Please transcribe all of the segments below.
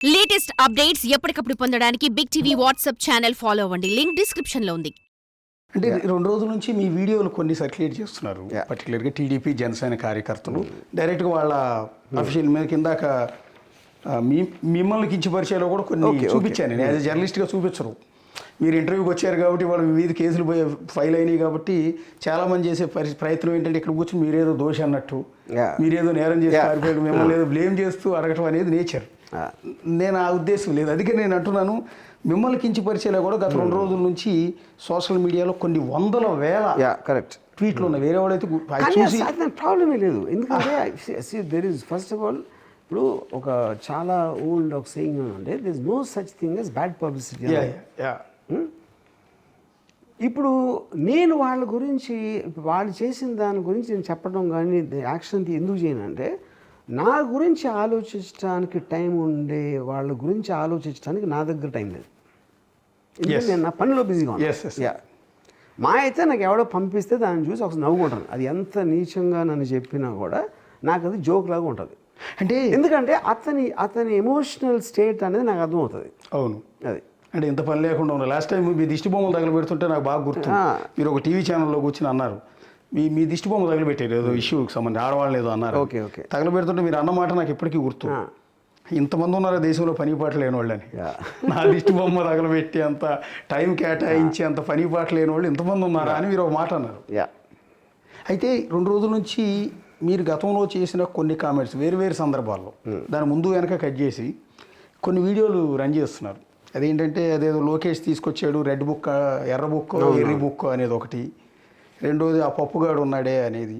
Latest updates ఎప్పటికప్పుడు పొందడానికి big TV WhatsApp channel follow అవ్వండి. లింక్ డిస్క్రిప్షన్ లో ఉంది. అంటే 2 రోజుల నుంచి మీ వీడియోలు కొన్ని సర్క్యులేట్ చేస్తున్నారు. పర్టికులర్గా టీడీపీ జనసేన కార్యకర్తలు డైరెక్ట్గా వాళ్ళ అఫీషియల్ మీద కిందాక మిమ్మల్ని కించపరిచేలో కూడా కొన్ని చూపించాను. నేను యాజ్ ఎ జర్నలిస్ట్గా చూపించరు. మీరు ఇంటర్వ్యూకి వచ్చారు కాబట్టి వాళ్ళ మీద కేసులు ఫైల్ అయినాయి కాబట్టి చాలామంది చేసే ప్రయత్నం ఏంటంటే ఇక్కడ కూర్చొని మీరేదో దోష అన్నట్టు, మీరేదో నేరం చేసి పారిపోయాడు, మిమ్మల్ని ఏదో బ్లేమ్ చేస్తూ అడగటం అనేది నేచర్. నేను ఆ ఉద్దేశం లేదు. అందుకే నేను అంటున్నాను, మిమ్మల్ని కించపరిచేలా కూడా గత 2 రోజుల నుంచి సోషల్ మీడియాలో కొన్ని వందల వేల కరెక్ట్ ట్వీట్లు ఉన్నాయి. వేరే వాళ్ళైతే ప్రాబ్లమే లేదు. ఎందుకంటే there is first of all ఇప్పుడు ఒక చాలా ఓల్డ్ ఒక సేయింగ్ అంటే there is no such thing as bad publicity. ఇప్పుడు నేను వాళ్ళ గురించి వాళ్ళు చేసిన దాని గురించి నేను చెప్పడం కానీ యాక్షన్ ఎందుకు చేయనంటే, నా గురించి ఆలోచించడానికి టైం ఉండే వాళ్ళ గురించి ఆలోచించడానికి నా దగ్గర టైం లేదు. ఎందుకంటే నేను నా పనిలో బిజీగా ఉన్నాను. మా అయితే నాకు ఎవడో పంపిస్తే దాన్ని చూసి ఒకసారి నవ్వుకుంటాను. అది ఎంత నీచంగా నన్ను చెప్పినా కూడా నాకు అది జోక్ లాగా ఉంటుంది. అంటే ఎందుకంటే అతని ఎమోషనల్ స్టేట్ అనేది నాకు అర్థమవుతుంది. అవును, అది అంటే ఇంత పని లేకుండా ఉన్నారు. లాస్ట్ టైం మీ దిష్టి బొమ్మలు తగలబెడుతుంటే నాకు బాగా గుర్తు. మీరు ఒక టీవీ ఛానల్లో కూర్చొని అన్నారు, మీ దిష్టి బొమ్మ తగలబెట్టారు ఏదో ఇష్యూకి సంబంధించి, ఆడవాళ్ళు ఏదో అన్నారు. ఓకే తగలబెడుతుంటే మీరు అన్నమాట నాకు ఇప్పటికీ గుర్తు. ఇంతమంది ఉన్నారు దేశంలో పని పాట లేని వాళ్ళని. నా దిష్టి బొమ్మ తగలబెట్టి అంత టైం కేటాయించి అంత పని పాట లేని వాళ్ళు ఇంతమంది ఉన్నారా అని మీరు ఒక మాట అన్నారు. అయితే 2 రోజుల నుంచి మీరు గతంలో చేసిన కొన్ని కామెంట్స్ వేరు సందర్భాల్లో దాని ముందు వెనక కట్ చేసి కొన్ని వీడియోలు రన్ చేస్తున్నారు. అదేంటంటే అదేదో లోకేష్ తీసుకొచ్చాడు, రెడ్ బుక్, ఎర్ర బుక్, ఎర్రి బుక్ అనేది ఒకటి, రెండోది ఆ పప్పుగాడు ఉన్నాడే అనేది.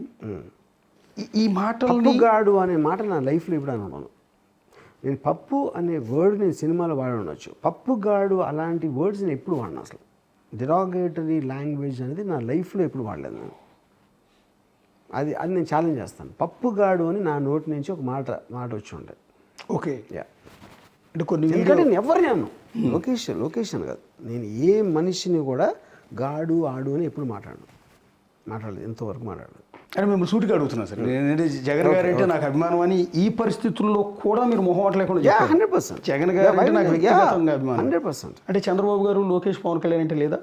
ఈ మాటలు పప్పుగాడు అనే మాట నా లైఫ్లో ఇప్పుడు అనుకున్నాను. నేను పప్పు అనే వర్డ్ నేను సినిమాలో వాడి ఉండొచ్చు, పప్పుగాడు అలాంటి వర్డ్స్ నేను ఎప్పుడు వాడినా. అసలు డిరాగేటరీ లాంగ్వేజ్ అనేది నా లైఫ్లో ఎప్పుడు వాడలేదు నేను. అది నేను ఛాలెంజ్ చేస్తాను. పప్పుగాడు అని నా నోటి నుంచి ఒక మాట వచ్చి ఉంటుంది. ఓకే, అంటే కొన్ని ఎందుకంటే నేను ఎవరిని అన్నాను, లొకేషన్ కాదు, నేను ఏ మనిషిని కూడా గాడు ఆడు అని ఎప్పుడు మాట్లాడలేదు, ఎంతవరకు మాట్లాడలేదు. అని మిమ్మల్ని సూటిగా అడుగుతున్నాను సార్. నేనంటే జగన్ గారు అంటే నాకు అభిమానం అని ఈ పరిస్థితుల్లో కూడా మీరు మొహమాట లేకుండా 100% జగన్ గారు అంటే నాకు వ్యక్తిగతంగా అభిమానం. 100%. అంటే చంద్రబాబు గారు, లోకేష్, పవన్ కళ్యాణ్ అంటే లేదా?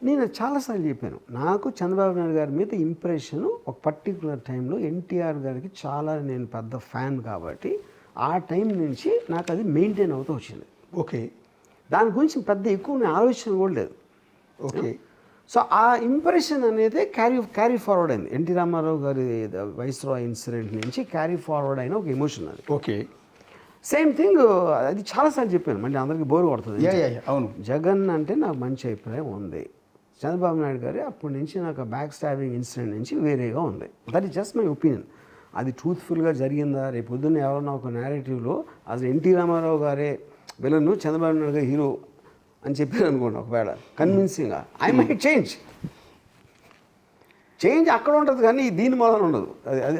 నేను చాలాసార్లు చెప్పాను, నాకు చంద్రబాబు నాయుడు గారి మీద ఇంప్రెషన్ ఒక పర్టికులర్ టైంలో ఎన్టీఆర్ గారికి చాలా నేను పెద్ద ఫ్యాన్ కాబట్టి ఆ టైం నుంచి నాకు అది మెయింటైన్ అవుతూ వచ్చింది. ఓకే, దాని గురించి పెద్ద ఎక్కువ ఆలోచన కూడా లేదు. ఓకే, సో ఆ ఇంప్రెషన్ అనేది క్యారీ ఫార్వర్డ్ అయింది. ఎన్టీ రామారావు గారి వైస్రాయ్ ఇన్సిడెంట్ నుంచి క్యారీ ఫార్వర్డ్ అయిన ఒక ఎమోషన్ అది. ఓకే, సేమ్ థింగ్ అది చాలాసార్లు చెప్పాను, మళ్ళీ అందరికీ బోర్ కొడుతుంది. అవును, జగన్ అంటే నాకు మంచి అభిప్రాయం ఉంది, చంద్రబాబు నాయుడు గారి అప్పటి నుంచి నాకు బ్యాక్ స్టాబింగ్ ఇన్సిడెంట్ నుంచి వేరేగా ఉంది. That is just my opinion. అది ట్రూత్ఫుల్గా జరిగిందా, రేపు పొద్దున్న ఎవరన్నా ఒక నేరేటివ్లో అసలు ఎన్టీ రామారావు గారే విలన్, చంద్రబాబు నాయుడు గారు హీరో అని చెప్పారు అనుకోండి, ఒకవేళ కన్విన్సింగ్గా ఐ మైట్ చేంజ్ అక్కడ ఉంటుంది కానీ దీని మూలన ఉండదు.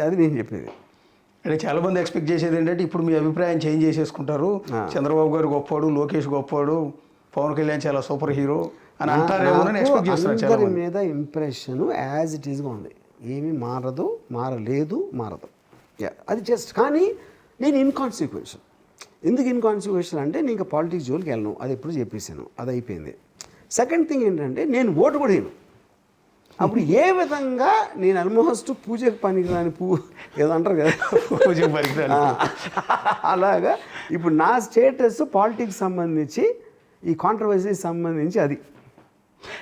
అది నేను చెప్పేది. అంటే చాలామంది ఎక్స్పెక్ట్ చేసేది ఏంటంటే ఇప్పుడు మీ అభిప్రాయం చేంజ్ చేసేసుకుంటారు, చంద్రబాబు గారు గొప్పవాడు, లోకేష్ గొప్పవాడు, పవన్ కళ్యాణ్ చాలా సూపర్ హీరో అని అంటారేమో అని ఎక్స్పెక్ట్ చేస్తున్నారు. అందరి మీద ఇంప్రెషన్ యాజ్ ఇట్ ఈస్గా ఉంది, ఏమీ మారదు, మారదు. అది జస్ట్ కానీ నేను ఇన్కాన్సిక్వెన్షియల్. ఎందుకు ఇన్కాన్సిక్వెన్షియల్ అంటే నేను ఇంకా పాలిటిక్స్ జోలికి వెళ్ళను, అది ఎప్పుడు చెప్పేసాను, అది అయిపోయింది. సెకండ్ థింగ్ ఏంటంటే నేను ఓటు కూడా వేయను. అప్పుడు ఏ విధంగా నేను ఆల్మోస్ట్ పూజకు పనికిరాని ఏదో అంటారు కదా, పూజకు పనికిరాని అలాగా ఇప్పుడు నా స్టేటస్ పాలిటిక్స్ సంబంధించి ఈ కాంట్రవర్సీ సంబంధించి అది.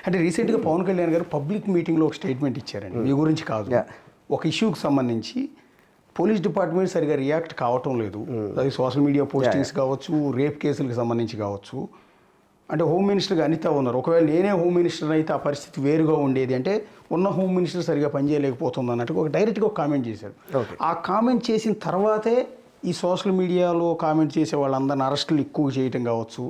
అంటే రీసెంట్గా పవన్ కళ్యాణ్ గారు పబ్లిక్ మీటింగ్లో ఒక స్టేట్మెంట్ ఇచ్చారండి, మీ గురించి కాదు, ఒక ఇష్యూకి సంబంధించి పోలీస్ డిపార్ట్మెంట్ సరిగా రియాక్ట్ కావటం లేదు. అది సోషల్ మీడియా పోస్టింగ్స్ కావచ్చు, రేప్ కేసులకు సంబంధించి కావచ్చు. అంటే హోమ్ మినిస్టర్గా అనిత ఉన్నారు, ఒకవేళ నేనే హోమ్ మినిస్టర్ అయితే ఆ పరిస్థితి వేరుగా ఉండేది, అంటే ఉన్న హోమ్ మినిస్టర్ సరిగా పనిచేయలేకపోతుంది అన్నట్టుగా ఒక డైరెక్ట్గా ఒక కామెంట్ చేశారు. ఆ కామెంట్ చేసిన తర్వాతే ఈ సోషల్ మీడియాలో కామెంట్ చేసే వాళ్ళందరిని అరెస్టులు ఎక్కువ చేయటం కావచ్చు,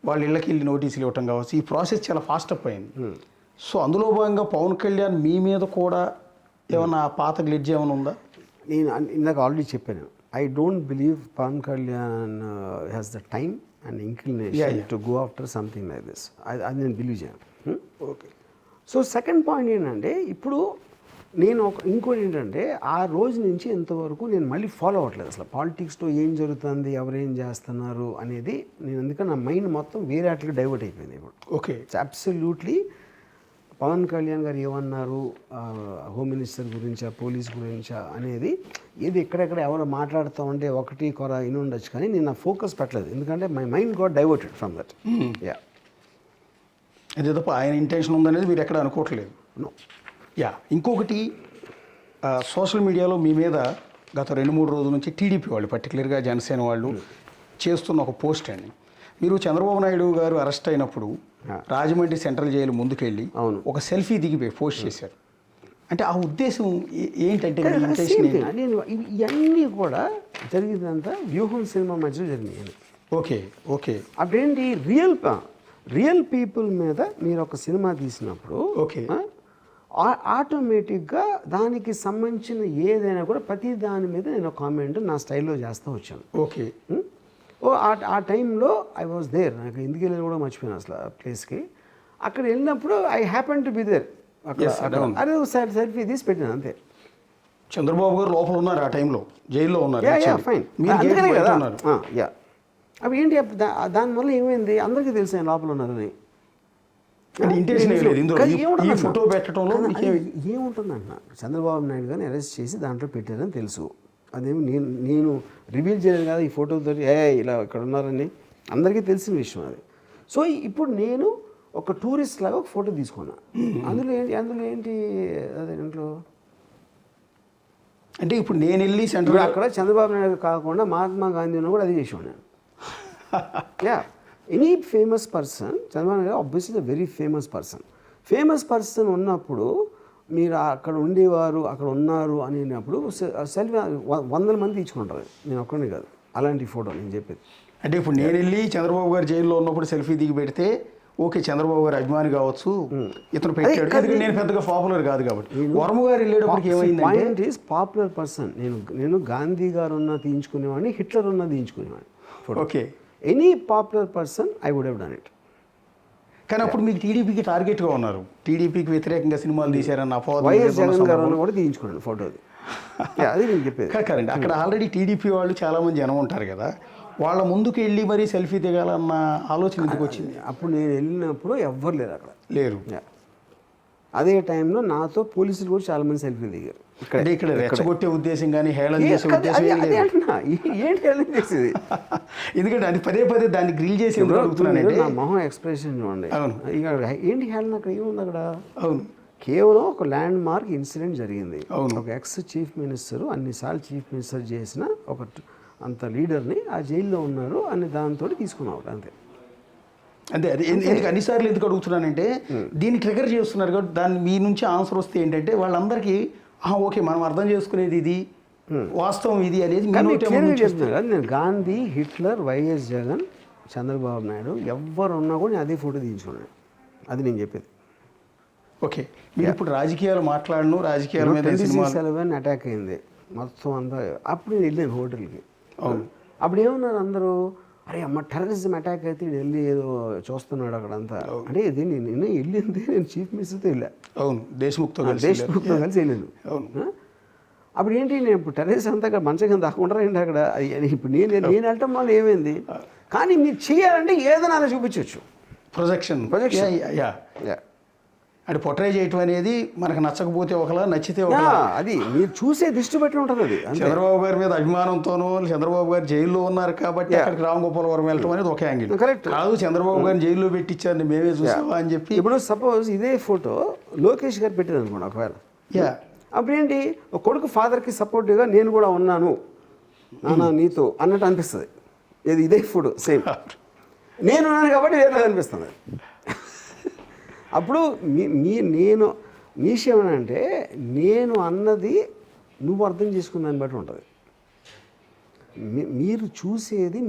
వాళ్ళ ఇళ్ళకి వెళ్ళి నోటీసులు ఇవ్వటం కావచ్చు, ఈ ప్రాసెస్ చాలా ఫాస్ట్ అప్ అయింది. సో అందులో భాగంగా పవన్ కళ్యాణ్ మీ మీద కూడా ఏమన్నా పాత గ్లిడ్జ్ ఏమైనా ఉందా? నేను ఇందాక ఆల్రెడీ చెప్పాను, I don't believe Pawan Kalyan has the time and inclination to go after something like this. అది నేను బిలీవ్ చేయను. ఓకే. సో సెకండ్ పాయింట్ ఏంటంటే ఇప్పుడు నేను ఇంకోటి ఏంటంటే ఆ రోజు నుంచి ఇంతవరకు నేను మళ్ళీ ఫాలో అవ్వట్లేదు అసలు పాలిటిక్స్లో ఏం జరుగుతుంది ఎవరేం చేస్తున్నారు అనేది. నేను ఎందుకంటే నా మైండ్ మొత్తం వేరే వాటికి డైవర్ట్ అయిపోయింది ఇప్పుడు. ఓకే, అబ్సల్యూట్లీ పవన్ కళ్యాణ్ గారు ఏమన్నారు హోమ్ మినిస్టర్ గురించా పోలీస్ గురించా అనేది ఏది ఎక్కడెక్కడ ఎవరు మాట్లాడుతూ ఉంటే ఒకటి కొర ఇని ఉండొచ్చు, కానీ నేను నా ఫోకస్ పెట్టలేదు ఎందుకంటే my mind got diverted from that. Yeah, అదే తప్ప ఆయన ఇంటెన్షన్ ఉందనేది మీరు ఎక్కడ అనుకోవట్లేదు. నో. యా, ఇంకొకటి సోషల్ మీడియాలో మీ మీద గత 2-3 రోజుల నుంచి టీడీపీ వాళ్ళు పర్టికులర్గా జనసేన వాళ్ళు చేస్తున్న ఒక పోస్ట్ అండి. మీరు చంద్రబాబు నాయుడు గారు అరెస్ట్ అయినప్పుడు రాజమండ్రి సెంట్రల్ జైలు ముందుకెళ్ళి ఒక సెల్ఫీ దిగిపోయి పోస్ట్ చేశారు. అంటే ఆ ఉద్దేశం ఏంటంటే మీ ఇంటెన్షన్ ఏంటి? నేను ఇవన్నీ కూడా జరిగిందంతా వ్యూహం సినిమా మధ్యలో జరిగినాయి. ఓకే ఓకే, అప్పుడేంటి రియల్ పీపుల్ మీద మీరు ఒక సినిమా తీసినప్పుడు ఓకే ఆటోమేటిక్గా దానికి సంబంధించిన ఏదైనా కూడా ప్రతి దాని మీద నేను కామెంట్ నా స్టైల్లో చేస్తూ వచ్చాను. ఓకే, ఆ టైంలో ఐ వాజ్ దేర్. నాకు ఎందుకు వెళ్ళిన కూడా మర్చిపోయాను అసలు ఆ ప్లేస్కి. అక్కడ వెళ్ళినప్పుడు I happen to be there. అరే ఒకసారి సెల్ఫీ తీసి పెట్టాను అంతే. చంద్రబాబు గారు లోపల ఉన్నారు ఆ టైంలో, జైల్లో ఉన్నారు. ఫైన్, అందుకనే కదా. యా, అవి ఏంటి దానివల్ల ఏమైంది అందరికీ తెలుసు ఆయన లోపల ఉన్నారని. ఫోటో పెట్టడంలో ఏముంటుందన్న చంద్రబాబు నాయుడు గారిని అరెస్ట్ చేసి దాంట్లో పెట్టారని తెలుసు. అదేమి నేను రివీల్ చేయలేదు కదా ఈ ఫోటోతో ఇలా ఇక్కడ ఉన్నారని అందరికీ తెలిసిన విషయం అది. సో ఇప్పుడు నేను ఒక టూరిస్ట్ లాగా ఒక ఫోటో తీసుకున్నా. అందులో ఏంటి అదే ఇంట్లో అంటే ఇప్పుడు నేను వెళ్ళి సెంటర్ అక్కడ చంద్రబాబు నాయుడు కాకుండా మహాత్మా గాంధీ ఉన్న కూడా అది చేసాను నేను. Yeah, any famous person, Chandrababu Naidu obviously the very famous person ఉన్నప్పుడు మీరు అక్కడ ఉండేవారు అక్కడ ఉన్నారు అనేటప్పుడు సెల్ఫీ 100 మంది తీసుకుంటారు. నేను ఒక్కడే కాదు అలాంటి ఫోటో నేను చెప్పేది. అంటే ఇప్పుడు నేను వెళ్ళి చంద్రబాబు గారు జైల్లో ఉన్నప్పుడు సెల్ఫీ దిగి పెడితే ఓకే చంద్రబాబు గారు అభిమాని కావచ్చు, ఇతను పెట్టాడు, నేను పెద్దగా పాపులర్ కాదు కాబట్టి. వర్మ గారు వెళ్ళేటప్పటికి ఏమైంది పాయింట్ ఈస్ పాపులర్ పర్సన్. నేను గాంధీ గారు ఉన్న తీయించుకునేవాడిని, హిట్లర్ ఉన్న తీయించుకునేవాడిని. Okay, any popular person I would have done it. కానీ అప్పుడు మీకు టీడీపీకి టార్గెట్గా ఉన్నారు, టీడీపీకి వ్యతిరేకంగా సినిమాలు తీశారన్న వైఎస్ జగన్ గారు కూడా తీయించుకున్నాను ఫోటోది. అది నేను చెప్పేది కరెంట్. అక్కడ ఆల్రెడీ టీడీపీ వాళ్ళు చాలామంది జనం ఉంటారు కదా, వాళ్ళ ముందుకు వెళ్ళి మరీ సెల్ఫీ దిగాలన్న ఆలోచన ఎందుకు వచ్చింది? అప్పుడు నేను వెళ్ళినప్పుడు ఎవ్వరు లేరు అక్కడ, లేరు. అదే టైంలో నాతో పోలీసులు కూడా చాలామంది సెల్ఫీ దిగారు. ఇక్కడ రెచ్చగొట్టే ఉద్దేశం కానీ హేళన చేసే ఉద్దేశం ఏంటి హేళన చేసేది? ఎందుకంటే అది పదే దాన్ని గ్రిల్ చేసి అడుగుతున్నానంటే నా మొహం ఎక్స్ప్రెషన్ చూడండి. ఇక ఏంటి హేళన అక్కడ ఏముంది అక్కడ? అవును, కేవలం ఒక ల్యాండ్ మార్క్ ఇన్సిడెంట్ జరిగింది. ఒక ఎక్స్ చీఫ్ మినిస్టర్ అన్నిసార్లు చీఫ్ మినిస్టర్ చేసిన ఒక అంత లీడర్ని ఆ జైల్లో ఉన్నారు అని దాంతో తీసుకున్నావు అంతే. అదే ఎందుకు అన్నిసార్లు ఎందుకు అడుగుతున్నానంటే దీన్ని ట్రిగర్ చేస్తున్నారు కాబట్టి దాన్ని మీ నుంచి ఆన్సర్ వస్తే ఏంటంటే వాళ్ళందరికీ ఓకే మనం అర్థం చేసుకునేది ఇది, వాస్తవం ఇది అనేది చెప్తున్నారు. నేను గాంధీ, హిట్లర్, వైఎస్ జగన్, చంద్రబాబు నాయుడు ఎవరు ఉన్నా కూడా నేను అదే ఫోటో తీయించుకున్నాను. అది నేను చెప్పేది. ఓకే, మీరు ఇప్పుడు రాజకీయాలు మాట్లాడను, రాజకీయాల మీద 26/11 అటాక్ అయింది మొత్తం అంతా. అప్పుడు నేను వెళ్ళాను హోటల్కి. అప్పుడు ఏమన్నారు అందరూ, అరే అమ్మ టెర్రరిజం అటాక్ అయితే వెళ్ళి ఏదో చూస్తున్నాడు అక్కడంతా. అంటే ఇది నేను వెళ్ళింది నేను చీఫ్ మినిస్టర్తో వెళ్ళా. అవును, దేశ్ముఖ్తో కలిసి వెళ్ళాను. అప్పుడు ఏంటి నేను ఇప్పుడు టెర్రరిజం అంతా అక్కడ మంచం కింద దాక్కుంటారా ఏంటి అక్కడ? ఇప్పుడు నేను వెళ్ళటం వల్ల ఏమైంది? కానీ మీరు చేయాలంటే ఏదైనా అలా చూపించవచ్చు. ప్రొజెక్షన్ అంటే పొట్రే చేయటం అనేది మనకు నచ్చకపోతే ఒకలా, నచ్చితే ఒకలా, అది మీరు చూసే దృష్టి బట్టి ఉంటుంది. అది చంద్రబాబు గారి మీద అభిమానంతోనో చంద్రబాబు గారు జైల్లో ఉన్నారు కాబట్టి అక్కడికి రామగోపాలవరం వెళ్ళటం అనేది ఒక యాంగిల్. కరెక్ట్ కాదు, చంద్రబాబు గారిని జైల్లో పెట్టించారని మేమే చూసామా అని చెప్పి. ఇప్పుడు సపోజ్ ఇదే ఫోటో లోకేష్ గారు పెట్టారు అనుకోండి ఒకవేళ, అప్పుడేంటి ఒక కొడుకు ఫాదర్కి సపోర్టివ్గా నేను కూడా ఉన్నాను నాన్న నీతో అన్నట్టు అనిపిస్తుంది. ఇదే ఫోటో సేమ్ నేను ఉన్నాను కాబట్టి వేరే అనిపిస్తుంది. అప్పుడు నేను విషయం ఏమంటే నేను అన్నది నువ్వు అర్థం చేసుకున్న దాన్ని బట్టి ఉంటుంది. మీరు చూసేది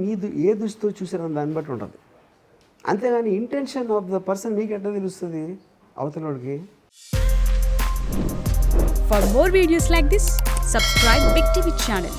ఏ దృష్టితో చూసారని దాన్ని బట్టి ఉంటుంది. అంతేగాని ఇంటెన్షన్ ఆఫ్ ద పర్సన్ మీకు ఎట్లా తెలుస్తుంది అవతలవాడికి? For more videos like this, subscribe Big TV channel.